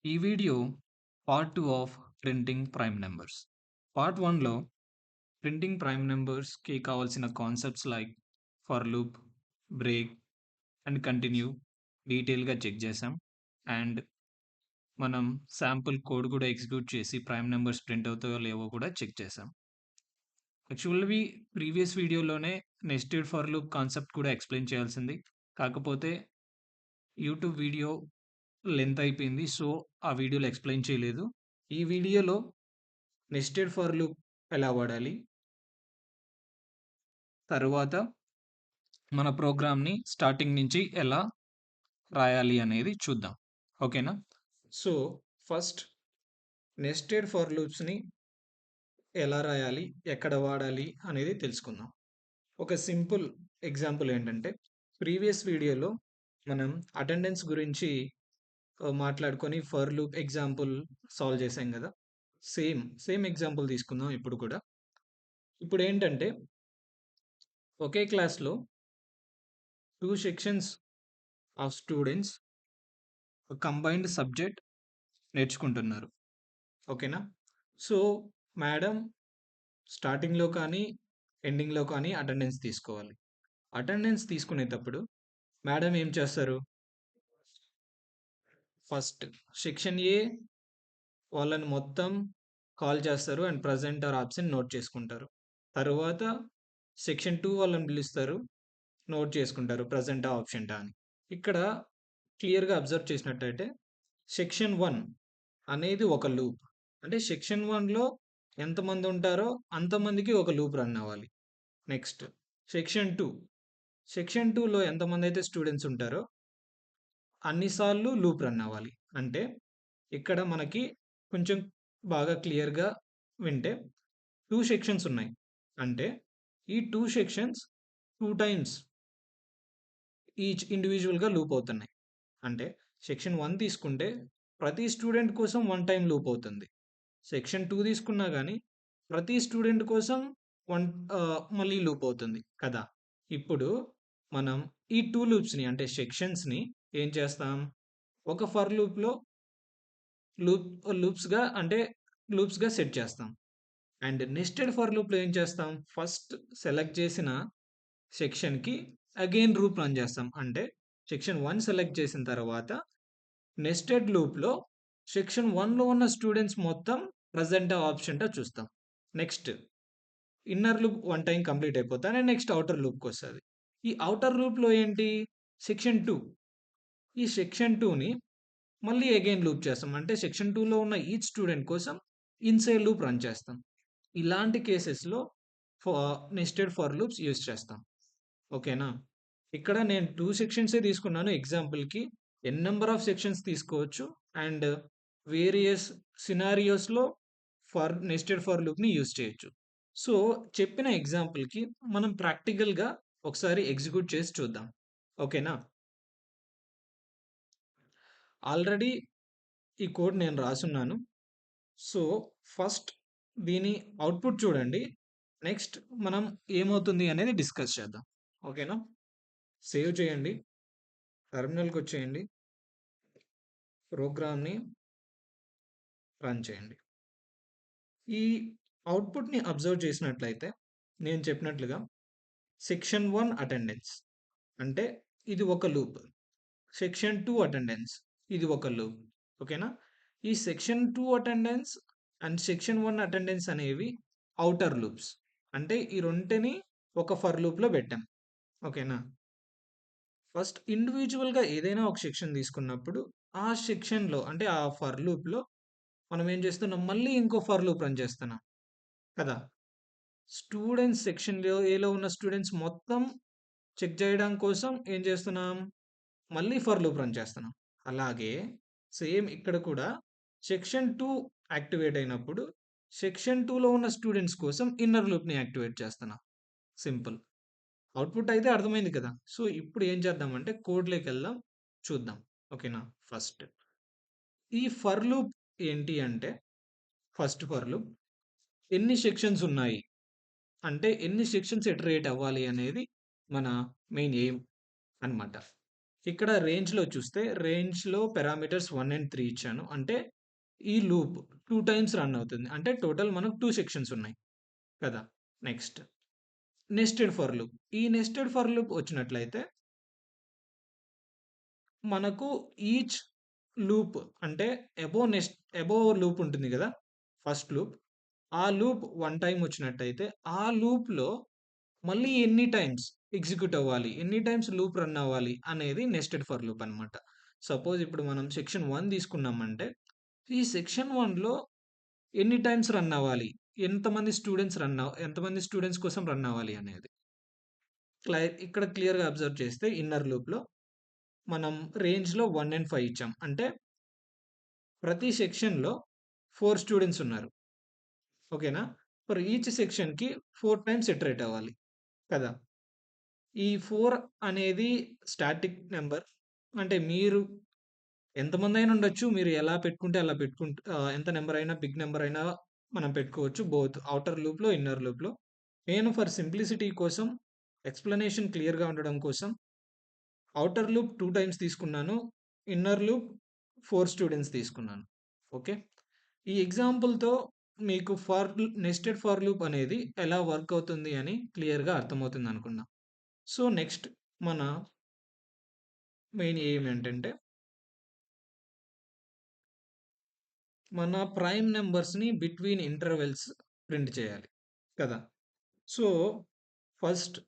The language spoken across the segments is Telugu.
ఈ video part 2 of printing prime numbers. Part 1లో ప్రింటింగ్ ప్రైమ్ నెంబర్స్కి కావాల్సిన concepts like for loop, break and continue డీటెయిల్గా చెక్ చేసాం. అండ్ మనం శాంపుల్ కోడ్ కూడా ఎగ్జిక్యూట్ చేసి ప్రైమ్ నెంబర్స్ ప్రింట్ అవుతాయో లేవో కూడా చెక్ చేసాం. యాక్చువల్లీ ప్రీవియస్ వీడియోలోనే నెస్టెడ్ ఫర్ లూప్ కాన్సెప్ట్ కూడా ఎక్స్ప్లెయిన్ చేయాల్సింది, కాకపోతే యూట్యూబ్ వీడియో లెంత్ అయిపోయింది, సో ఆ వీడియోలో ఎక్స్ప్లెయిన్ చేయలేదు. ఈ వీడియోలో నెస్టెడ్ ఫర్ లూప్ ఎలా వాడాలి, తరువాత మన ప్రోగ్రామ్ని స్టార్టింగ్ నుంచి ఎలా రాయాలి అనేది చూద్దాం. ఓకేనా? సో ఫస్ట్ నెస్టెడ్ ఫర్ లూప్స్ని ఎలా రాయాలి, ఎక్కడ వాడాలి అనేది తెలుసుకుందాం. ఒక సింపుల్ ఎగ్జాంపుల్ ఏంటంటే, ప్రీవియస్ వీడియోలో మనం అటెండెన్స్ గురించి మాట్లాడుకొని ఫర్ లూప్ ఎగ్జాంపుల్ సాల్వ్ చేసాం కదా. సేమ్ ఎగ్జాంపుల్ తీసుకుందాం ఇప్పుడు కూడా. ఇప్పుడు ఏంటంటే, ఒకే క్లాస్లో 2 sections of students combined subject నేర్చుకుంటున్నారు. ఓకేనా? సో మేడం స్టార్టింగ్లో కానీ ఎండింగ్లో కానీ అటెండెన్స్ తీసుకోవాలి. అటెండెన్స్ తీసుకునేటప్పుడు మేడం ఏం చేస్తారు? ఫస్ట్ సెక్షన్ ఏ వాళ్ళని మొత్తం కాల్ చేస్తారు and present or absent note చేసుకుంటారు. తరువాత సెక్షన్ 2 వాళ్ళని పిలుస్తారు, నోట్ చేసుకుంటారు ప్రజెంటా ఆబ్సెంటా అని. ఇక్కడ క్లియర్గా అబ్జర్వ్ చేసినట్టయితే సెక్షన్ 1 అనేది ఒక లూప్. అంటే సెక్షన్ 1లో ఎంతమంది ఉంటారో అంతమందికి ఒక లూప్ రన్ అవ్వాలి. నెక్స్ట్ సెక్షన్ 2లో ఎంతమంది అయితే స్టూడెంట్స్ ఉంటారో అన్నిసార్లు లూప్ రన్ అవ్వాలి. అంటే ఇక్కడ మనకి కొంచెం బాగా క్లియర్గా వింటే 2 సెక్షన్స్ ఉన్నాయి. అంటే ఈ 2 సెక్షన్స్ 2 టైమ్స్ ఈచ్ ఇండివిజువల్గా లూప్ అవుతున్నాయి. అంటే సెక్షన్ 1 తీసుకుంటే ప్రతి స్టూడెంట్ కోసం 1 టైం లూప్ అవుతుంది. సెక్షన్ 2 తీసుకున్నా కానీ ప్రతి స్టూడెంట్ కోసం 1 మళ్ళీ లూప్ అవుతుంది కదా. ఇప్పుడు మనం ఈ 2 లూప్స్ని అంటే సెక్షన్స్ని ఏం చేస్తాం? ఒక ఫర్ లూప్లో లూప్స్గా అంటే లూప్స్గా సెట్ చేస్తాం. అండ్ నెస్టెడ్ ఫర్ లూప్లో ఏం చేస్తాం? ఫస్ట్ సెలెక్ట్ చేసిన సెక్షన్కి అగైన్ లూప్ రన్ చేస్తాం. అంటే సెక్షన్ 1 సెలెక్ట్ చేసిన తర్వాత నెస్టెడ్ లూప్లో సెక్షన్ 1లో ఉన్న స్టూడెంట్స్ మొత్తం ప్రజెంటా ఆబ్సెంటా చూస్తాం. Next inner loop 1 time complete అయిపోతానే నెక్స్ట్ అవుటర్ లూప్కి వస్తుంది. ఈ అవుటర్ లూప్లో ఏంటి? సెక్షన్ 2. ఈ సెక్షన్ 2ని మళ్ళీ అగైన్ లూప్ చేస్తాం. అంటే సెక్షన్ 2లో ఉన్న ఈచ్ స్టూడెంట్ కోసం ఇన్సైడ్ లూప్ రన్ చేస్తాం. ఇలాంటి కేసెస్లో నెస్టెడ్ ఫర్ లూప్స్ యూజ్ చేస్తాం. ఓకేనా? ఇక్కడ నేను 2 సెక్షన్సే తీసుకున్నాను ఎగ్జాంపుల్కి. ఎన్ నెంబర్ ఆఫ్ సెక్షన్స్ తీసుకోవచ్చు అండ్ వేరియస్ సినారియోస్లో నెస్టెడ్ ఫర్ లూప్ని యూజ్ చేయొచ్చు. సో చెప్పిన ఎగ్జాంపుల్కి మనం ప్రాక్టికల్గా ఒకసారి ఎగ్జిక్యూట్ చేసి చూద్దాం. ఓకేనా? ఆల్రెడీ ఈ కోడ్ నేను రాసున్నాను. సో ఫస్ట్ దీని అవుట్పుట్ చూడండి. నెక్స్ట్ మనం ఏమవుతుంది అనేది డిస్కస్ చేద్దాం. ఓకేనా? సేవ్ చేయండి, టెర్మినల్కి వచ్చేయండి, ప్రోగ్రామ్ని రన్ చేయండి. ఈ అవుట్పుట్ని అబ్జర్వ్ చేసినట్లయితే నేను చెప్పినట్లుగా సెక్షన్ 1 అటెండెన్స్ అంటే ఇది ఒక లూప్. సెక్షన్ 2 అటెండెన్స్ ఇది ఒక లూప్. ఓకేనా? ఈ section 2 attendance and section 1 attendance అనేవి అవుటర్ లూప్స్. అంటే ఈ రెంటిని ఒక ఫర్ లూప్లో పెట్టాం. ఓకేనా? ఫస్ట్ ఇండివిజువల్గా ఏదైనా ఒక సెక్షన్ తీసుకున్నప్పుడు ఆ సెక్షన్లో అంటే ఆ ఫర్ లూప్లో మనం ఏం చేస్తున్నాం? మళ్ళీ ఇంకో ఫర్ లూప్ రన్ చేస్తున్నాం కదా. స్టూడెంట్స్ సెక్షన్లో ఏలో ఉన్న స్టూడెంట్స్ మొత్తం చెక్ చేయడం కోసం ఏం చేస్తున్నాం? మళ్ళీ ఫర్ లూప్ రన్ చేస్తున్నాం. అలాగే సేమ్ ఇక్కడ కూడా సెక్షన్ 2 యాక్టివేట్ అయినప్పుడు సెక్షన్ 2లో ఉన్న స్టూడెంట్స్ కోసం ఇన్నర్ లూప్ని యాక్టివేట్ చేస్తున్నాం. సింపుల్. అవుట్పుట్ అయితే అర్థమైంది కదా. సో ఇప్పుడు ఏం చేద్దామంటే కోడ్లోకి వెళ్దాం, చూద్దాం. ఓకేనా? ఫస్ట్ ఈ ఫర్ లూప్ ఏంటి అంటే, ఫస్ట్ ఫర్ లూప్ ఎన్ని సెక్షన్స్ ఉన్నాయి అంటే ఎన్ని సెక్షన్స్ ఇటరేట్ అవ్వాలి అనేది మన మెయిన్ ఎయిమ్ అన్నమాట. ఇక్కడ రేంజ్‌లో చూస్తే రేంజ్‌లో పారామీటర్స్ 1 అండ్ 3 ఇచ్చాను. అంటే ఈ లూప్ 2 టైమ్స్ రన్ అవుతుంది. అంటే టోటల్ మనకు 2 సెక్షన్స్ ఉన్నాయి కదా! Next nested for loop. ఈ నెస్టెడ్ ఫర్ లూప్ వచ్చినట్లయితే మనకు ఈచ్ లూప్ అంటే అబోవ్ లూప్ ఉంటుంది గదా! First loop. ఆ లూప్ 1 టైమ్ వచ్చినట్టయితే, ఆ లూప్‌లో మళ్ళీ ఎన్ని టైమ్స్ ఎగ్జిక్యూట్ అవ్వాలి, ఎన్ని టైమ్స్ లూప్ రన్ అవ్వాలి అనేది నెస్టెడ్ ఫర్ లూప్ అన్నమాట. సపోజ్ ఇప్పుడు మనం సెక్షన్ 1 తీసుకున్నామంటే, ఈ సెక్షన్ 1లో ఎన్ని టైమ్స్ రన్ అవ్వాలి, ఎంతమంది స్టూడెంట్స్ కోసం రన్ అవ్వాలి అనేది. ఇక్కడ క్లియర్‌గా అబ్జర్వ్ చేస్తే ఇన్నర్ లూప్‌లో మనం రేంజ్‌లో 1 అండ్ 5 ఇచ్చాం. అంటే ప్రతి సెక్షన్‌లో 4 స్టూడెంట్స్ ఉన్నారు. ఓకేనా? ఫర్ ఈచ్ సెక్షన్‌కి 4 టైమ్స్ ఇటరేట్ అవ్వాలి కదా! ఈ 4 అనేది స్టాటిక్ నంబర్. అంటే మీరు ఎంతమందైనా ఉండొచ్చు. మీరు ఎలా పెట్టుకుంటే అలా ఎంత నంబర్ అయినా, బిగ్ నంబర్ అయినా మనం పెట్టుకోవచ్చు. బోత్ ఔటర్ లూప్‌లో, ఇన్నర్ లూప్‌లో. నేను ఫర్ సింప్లిసిటీ కోసం ఎక్స్‌ప్లనేషన్ క్లియర్‌గా ఉండడం కోసం ఔటర్ లూప్ 2 టైమ్స్ తీసుకున్నాను. ఇన్నర్ లూప్ 4 స్టూడెంట్స్ తీసుకున్నాను. ఓకే. ఈ ఎగ్జాంపుల్‌తో మీకు నెస్టెడ్ ఫర్ లూప్ అనేది ఎలా వర్క్ అవుతుంది అని క్లియర్‌గా అర్థమవుతుందనుకున్నా. సో, నెక్స్ట్ మన మెయిన్ ఎయిమ్ ఏంటంటే, మన ప్రైమ్ నంబర్స్‌ని బిట్వీన్ ఇంటర్వెల్స్ ప్రింట్ చేయాలి కదా! సో, ఫస్ట్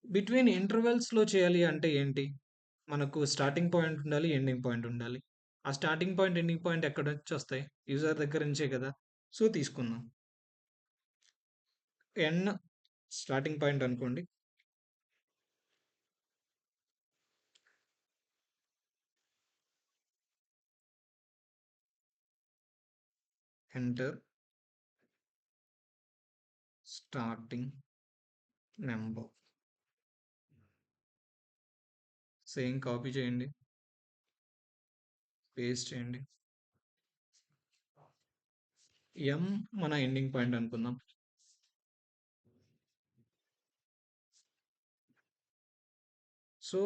బిట్వీన్ ఇంటర్వెల్స్‌లో చేయాలి అంటే ఏంటి? మనకు స్టార్టింగ్ పాయింట్ ఉండాలి, ఎండింగ్ పాయింట్ ఉండాలి. ఆ స్టార్టింగ్ పాయింట్, ఎండింగ్ పాయింట్ ఎక్కడి నుంచొస్తాయి? యూజర్ దగ్గర నుంచే కదా! సో, తీసుకుందాం. ఎన్ స్టార్టింగ్ పాయింట్ అనుకోండి. Enter starting number. Same copy చేయండి. పేస్ట్ చేయండి. ఎం మన ఎండింగ్ పాయింట్ అనుకుందాం. సో,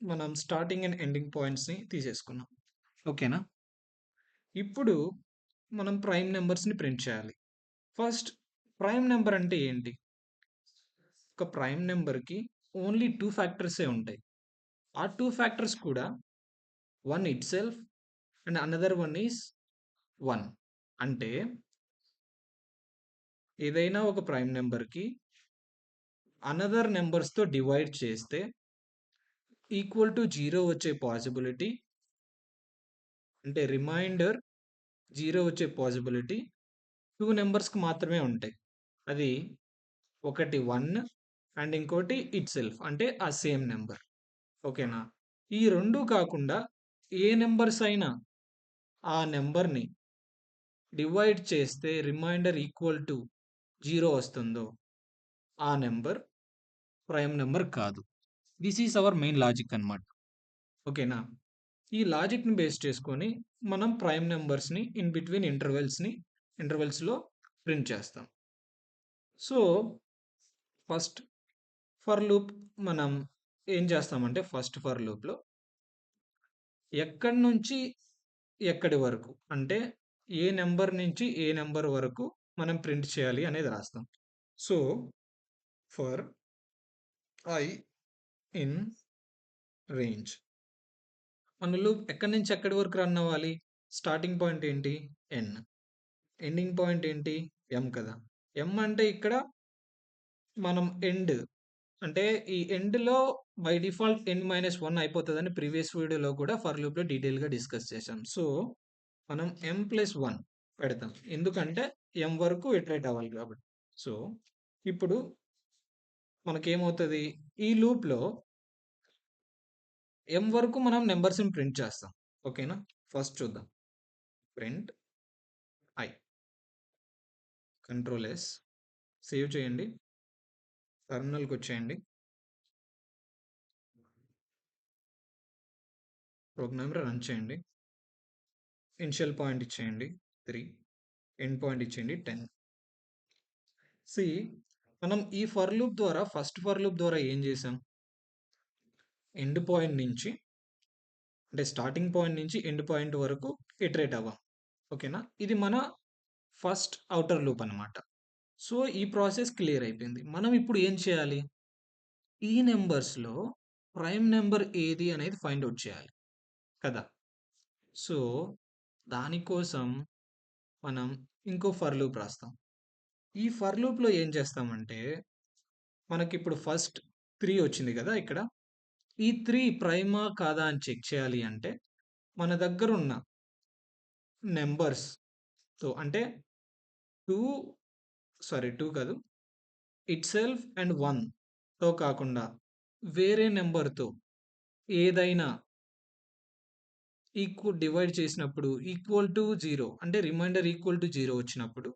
మనం స్టార్టింగ్ అండ్ ఎండింగ్ పాయింట్స్‌ని తీసేసుకున్నాం. ఓకేనా? ఇప్పుడు మనం ప్రైమ్ నంబర్స్‌ని ప్రింట్ చేయాలి. ఫస్ట్ ప్రైమ్ నంబర్ అంటే ఏంటి? ఒక ప్రైమ్ నంబర్‌కి ఓన్లీ 2 ఫ్యాక్టర్సే ఉంటాయి. ఆ 2 ఫ్యాక్టర్స్ కూడా one itself and another one is 1. అంటే ఏదైనా ఒక ప్రైమ్ నంబర్‌కి అనదర్ నంబర్స్‌తో డివైడ్ చేస్తే ఈక్వల్ టు 0 వచ్చే పాసిబిలిటీ, అంటే రిమైండర్ 0 వచ్చే పాసిబిలిటీ 2 నంబర్స్‌కి మాత్రమే ఉంటాయి. అది ఒకటి 1 అండ్ ఇంకోటి ఇట్‌సెల్ఫ్ అంటే ఆ సేమ్ నంబర్. ఓకేనా? ఈ 2 కాకుండా ఏ నంబర్స్ అయినా ఆ నంబర్‌ని డివైడ్ చేస్తే రిమైండర్ ఈక్వల్ టు 0 వస్తుందో ఆ నంబర్ ప్రైమ్ నంబర్ కాదు. This is our main logic అన్నమాట. ఓకేనా? ఈ లాజిక్‌ని బేస్ చేసుకొని మనం ప్రైమ్ నంబర్స్‌ని ఇన్ బిట్వీన్ ఇంటర్వెల్స్‌లో ప్రింట్ చేస్తాం. సో, ఫస్ట్ ఫర్ లూప్ మనం ఏం చేస్తామంటే ఫస్ట్ ఫర్ లూప్‌లో ఎక్కడి నుంచి ఎక్కడి వరకు అంటే ఏ నంబర్ నుంచి ఏ నంబర్ వరకు మనం ప్రింట్ చేయాలి అనేది రాస్తాం. So, for I in range మన లూప్ ఎక్కడి నుంచి ఎక్కడి వరకు రన్ అవ్వాలి? స్టార్టింగ్ పాయింట్ ఏంటి? ఎన్. ఎండింగ్ పాయింట్ ఏంటి? ఎం కదా! ఎం అంటే ఇక్కడ మనం ఎండ్ అంటే ఈ ఎండ్‌లో బై డిఫాల్ట్ n-1 అయిపోతదని ప్రీవియస్ వీడియోలో కూడా ఫర్ లూప్‌లో డీటెయిల్‌గా డిస్కస్ చేశాం. సో, మనం m+1 పెడతాం. ఎందుకంటే m వరకు ఇటరేట్ అవ్వాలి కాబట్టి. సో, ఇప్పుడు మనకేమవుతది? ఈ లూప్‌లో m వరకు మనం నంబర్స్‌ని ప్రింట్ చేస్తాం. ఓకేనా? ఫస్ట్ చూద్దాం. Print I control yes save చేయండి. టెర్మినల్‌కొచ్చేయండి. ప్రోగ్రామ్ రన్ చేయండి. ఇనిషియల్ పాయింట్ ఇచ్చేయండి 3. ఎండ్ పాయింట్ ఇచ్చేయండి 10. సీ మనం ఈ ఫర్ లూప్ ద్వారా ఫస్ట్ ఫర్ లూప్ ద్వారా ఏం చేసాం? ఎండ్ పాయింట్ నుంచి అంటే స్టార్టింగ్ పాయింట్ నుంచి ఎండ్ పాయింట్ వరకు ఇటరేట్ అవ్వం. ఓకేనా? ఇది మన ఫస్ట్ ఔటర్ లూప్ అన్నమాట. సో, ఈ ప్రాసెస్ క్లియర్ అయిపోయింది. మనం ఇప్పుడు ఏం చేయాలి? ఈ నంబర్స్‌లో ప్రైమ్ నంబర్ ఏది అనేది ఫైండ్ ఔట్ చేయాలి కదా! సో, దానికోసం మనం ఇంకో ఫర్ లూప్ రాస్తాం. ఈ ఫర్ లూప్‌లో ఏం చేస్తామంటే, మనకిప్పుడు ఫస్ట్ 3 వచ్చింది కదా! ఇక్కడ. ఈ 3 ప్రైమా కాదా అని చెక్ చేయాలి అంటే, మన దగ్గరున్న నంబర్స్‌తో అంటే 2 2 కాదు. ఇట్‌సెల్ఫ్ అండ్ 1తో కాకుండా వేరే నంబర్‌తో ఏదైనా డివైడ్ చేసినప్పుడు ఈక్వల్ టు 0 అంటే రిమైండర్ ఈక్వల్ టు 0 వచ్చినప్పుడు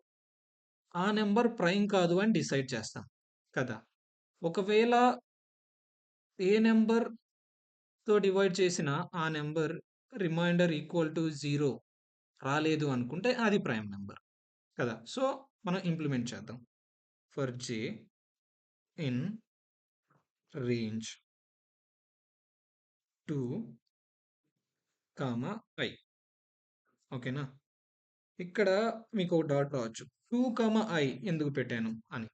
ఆ నంబర్ ప్రైమ్ కాదు అని డిసైడ్ చేస్తాం కదా! ఒకవేళ ఏ నంబర్‌తో డివైడ్ చేసినా ఆ నంబర్ రిమైండర్ ఈక్వల్ టు 0 రాలేదు అనుకుంటే అది ప్రైమ్ నంబర్ కదా! సో, మనం ఇంప్లిమెంట్ చేద్దాం. For J in range 2, I. ఓకేనా? ఇక్కడ మీకో డౌట్ రావచ్చు. 2, ఐ ఎందుకు పెట్టాను అని.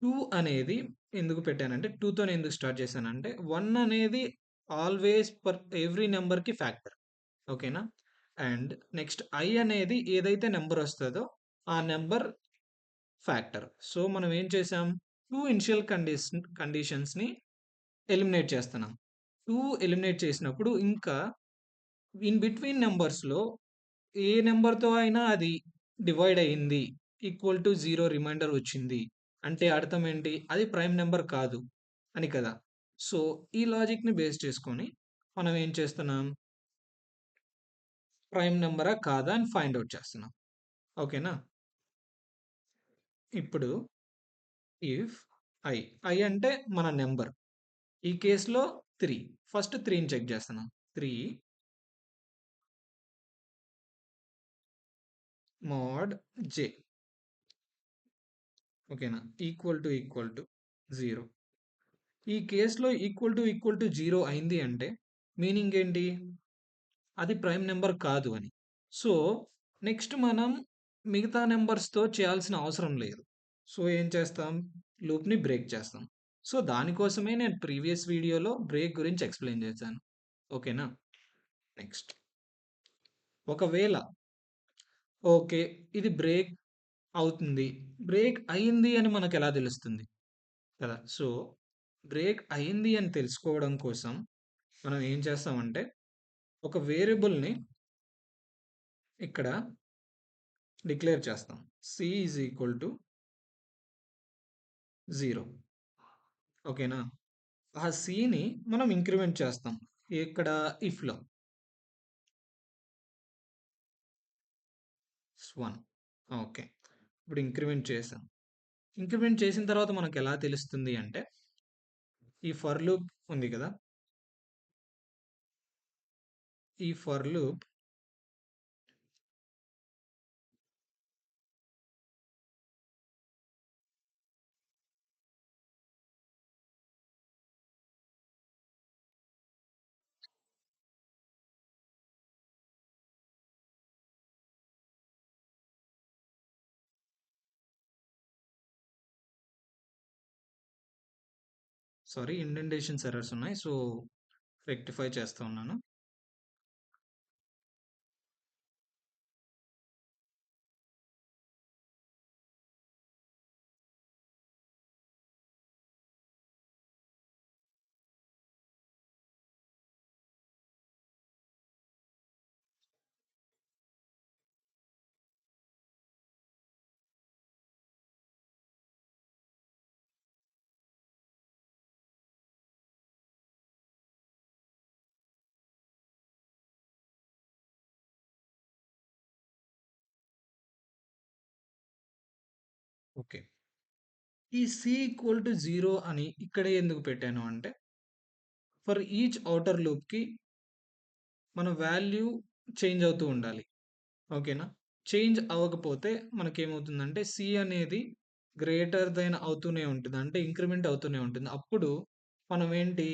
2 అనేది ఎందుకు పెట్టానంటే 2 తోని ఎందుకు స్టార్ట్ చేశానంటే 1 అనేది ఆల్‌వేస్ ఫర్ ఎవ్రీ నంబర్‌కి ఫ్యాక్టర్. ఓకేనా? అండ్ నెక్స్ట్ ఐ అనేది ఏదైతే నంబర్ వస్తదో ఆ నంబర్ ఫ్యాక్టర్. సో, మనం ఏం చేసాం 2 ఇనిషియల్ కండిషన్స్‌ని ఎలిమినేట్ చేస్తున్నాం. 2 ఎలిమినేట్ చేసినప్పుడు ఇంకా ఇన్ బిట్వీన్ నంబర్స్‌లో ఏ నంబర్‌తో అయినా అది డివైడ్ అయింది. ఈక్వల్ టు 0 రిమైండర్ వచ్చింది. అంటే అర్థం ఏంటి? అది ప్రైమ్ నంబర్ కాదు అని కదా! సో, ఈ లాజిక్‌ని బేస్ చేసుకొని మనం ఏం చేస్తున్నాం? ప్రైమ్ నంబరా? కాదా? అని ఫైండ్ ఔట్ చేస్తున్నాం. ఓకేనా? ఇప్పుడు ఇఫ్ ఐ, ఐ అంటే మన నంబర్. ఈ కేస్‌లో 3. ఫస్ట్ 3ని చెక్ చేస్తున్నాం. 3 మోడ్ జే. ఓకేనా? Equal to 0. ఈ కేస్‌లో ఈక్వల్ టు 0 అయింది అంటే మీనింగ్ ఏంటి? అది ప్రైమ్ నంబర్ కాదు అని. సో, నెక్స్ట్ మనం మిగతా నంబర్స్‌తో చేయాల్సిన అవసరం లేదు. సో, ఏం చేస్తాం? లూప్‌ని బ్రేక్ చేస్తాం. సో, దానికోసమే నేను ప్రీవియస్ వీడియోలో బ్రేక్ గురించి ఎక్స్‌ప్లెయిన్ చేశాను. ఓకేనా? నెక్స్ట్ ఒకవేళ ఓకే. ఇది బ్రేక్ అవుతుంది. బ్రేక్ అయింది అని మనకెలా తెలుస్తుంది? కదా! సో, బ్రేక్ అయింది అని తెలుసుకోవడం కోసం మనం ఏం చేస్తామంటే ఒక వేరియబుల్‌ని ఇక్కడ డిక్లేర్ చేస్తాం. C is equal to 0. ఓకేనా? ఆ సిని మనం ఇంక్రిమెంట్ చేస్తాం. ఎక్కడ? ఇఫ్‌లో. 1. ఓకే. ఇప్పుడు ఇంక్రిమెంట్ చేసాం. ఇంక్రిమెంట్ చేసిన తర్వాత మనకెలా తెలుస్తుంది అంటే, ఈ ఫర్ లూప్ ఉంది కదా! ఈ ఫర్ లూప్ సారీ ఇండెంటేషన్స్ ఎర్రర్స్ ఉన్నాయి. సో, రెక్టిఫై చేస్తా ఉన్నాను. ఓకే. ఈ సి ఈక్వల్ టు 0 అని ఇక్కడే ఎందుకు పెట్టాను అంటే, ఫర్ ఈచ్ ఔటర్ లూప్‌కి మన వాల్యూ చేంజ్ అవుతూ ఉండాలి. ఓకేనా? చేంజ్ అవ్వకపోతే మనకేమవుతుందంటే సి అనేది గ్రేటర్ దెన్ అవుతూనే ఉంటుంది. అంటే ఇంక్రిమెంట్ అవుతూనే ఉంటుంది. అప్పుడు మనం ఏంటి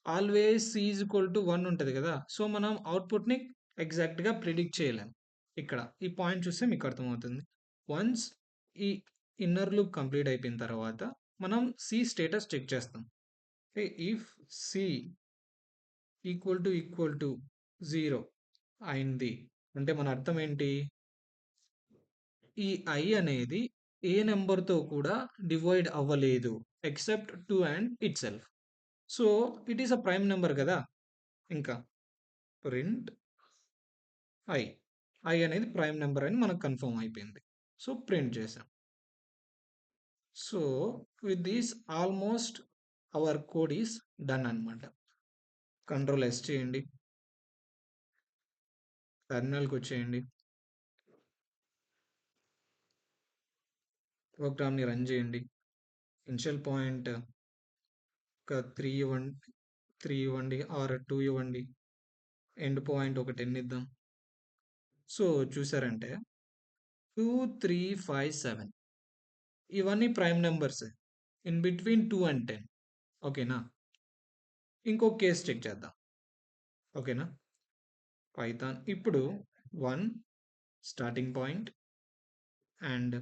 always c is equal to 1 ఉంటది గదా! సో, మనం అవుట్‌పుట్‌ని ఎగ్జాక్ట్‌గా ప్రిడిక్ట్ చేయలేం. ఇక్కడ ఈ పాయింట్ చూస్తే మీకు అర్థమవుతుంది. వన్స్ ఈ ఇన్నర్ లూప్ కంప్లీట్ అయిపోయిన తర్వాత మనం సి స్టేటస్ చెక్ చేస్తాం. ఇఫ్ సి ఈక్వల్ టు 0 అయింది. అంటే మన అర్థం ఏంటి? ఈ i అనేది ఏ నంబర్‌తో కూడా డివైడ్ అవ్వలేదు. Except 2 and itself. So, it is a prime number గదా! ఇంకా ప్రింట్ i. i అనేది ప్రైమ్ నంబర్ అని మనకు కన్ఫర్మ్ అయిపోయింది. సో, ప్రింట్ చేసాం. So, with this almost our code is done అన్నమాట. కంట్రోల్ ఎస్ చేయండి. టెర్మినల్‌కొచ్చేయండి. ప్రోగ్రామ్‌ని రన్ చేయండి. ఇనిషియల్ పాయింట్ ఒక 3 ఇవ్వండి, 3 ఇవ్వండి ఆర్ 2 ఇవ్వండి. ఎండ్ పాయింట్ ఒక 10 ఇద్దాం. సో, చూసారంటే 2, 3, 5, 7 ఇవన్నీ ప్రైమ్ నంబర్సే. In between 2 and 10. ఓకేనా? ఇంకో కేస్ చెక్ చేద్దాం. ఓకేనా? పైథాన్ ఇప్పుడు 1 starting point and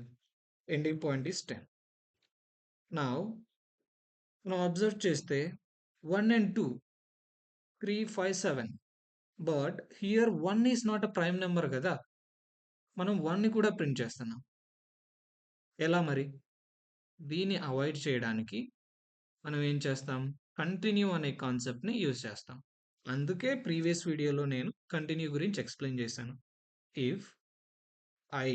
ending point is 10. Now మనం అబ్జర్వ్ చేస్తే 1 and 2, 3, 5, 7. But here 1 is not a prime number కదా! మనం 1ని కూడా ప్రింట్ చేస్తున్నాం. ఎలా మరి? దీన్ని అవాయిడ్ చేయడానికి మనం ఏం చేస్తాం? కంటిన్యూ అనే కాన్సెప్ట్‌ని యూజ్ చేస్తాం. అందుకే ప్రీవియస్ వీడియోలో నేను కంటిన్యూ గురించి ఎక్స్‌ప్లెయిన్ చేశాను. If i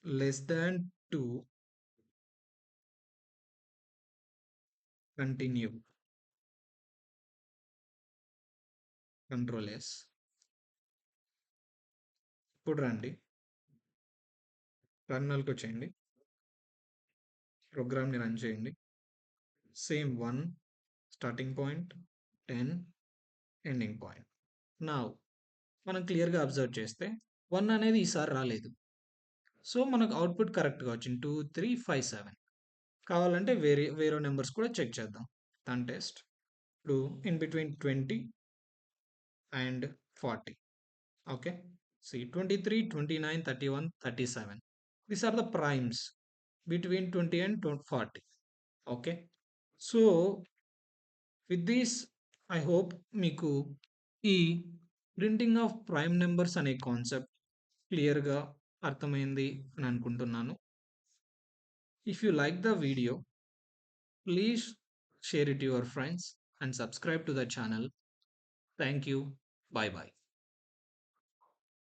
less than 2 continue control yes. ఇప్పుడు రండి. టెర్మినల్‌కొచ్చేయండి. ప్రోగ్రామ్‌ని రన్ చేయండి. Same 1 starting point, 10 ending point. Now మనం క్లియర్‌గా అబ్జర్వ్ చేస్తే 1 అనేది ఈసారి రాలేదు. సో, మనకు అవుట్‌పుట్ కరెక్ట్‌గా వచ్చింది. 2, 3, 5, 7. కావాలంటే వేరే నంబర్స్ కూడా చెక్ చేద్దాం. దాని టెస్ట్. ఇప్పుడు in between 20 and 40. Okay. See 23, 29, 31, 37. These are the primes between 20 and 40. Okay. So with this, I hope మీకు ఈ ప్రింటింగ్ ఆఫ్ ప్రైమ్ నెంబర్స్ అనే కాన్సెప్ట్ క్లియర్గా అర్థమైంది అని అనుకుంటున్నాను. If you like the video, please share it to your friends and subscribe to the channel. Thank you. Bye bye.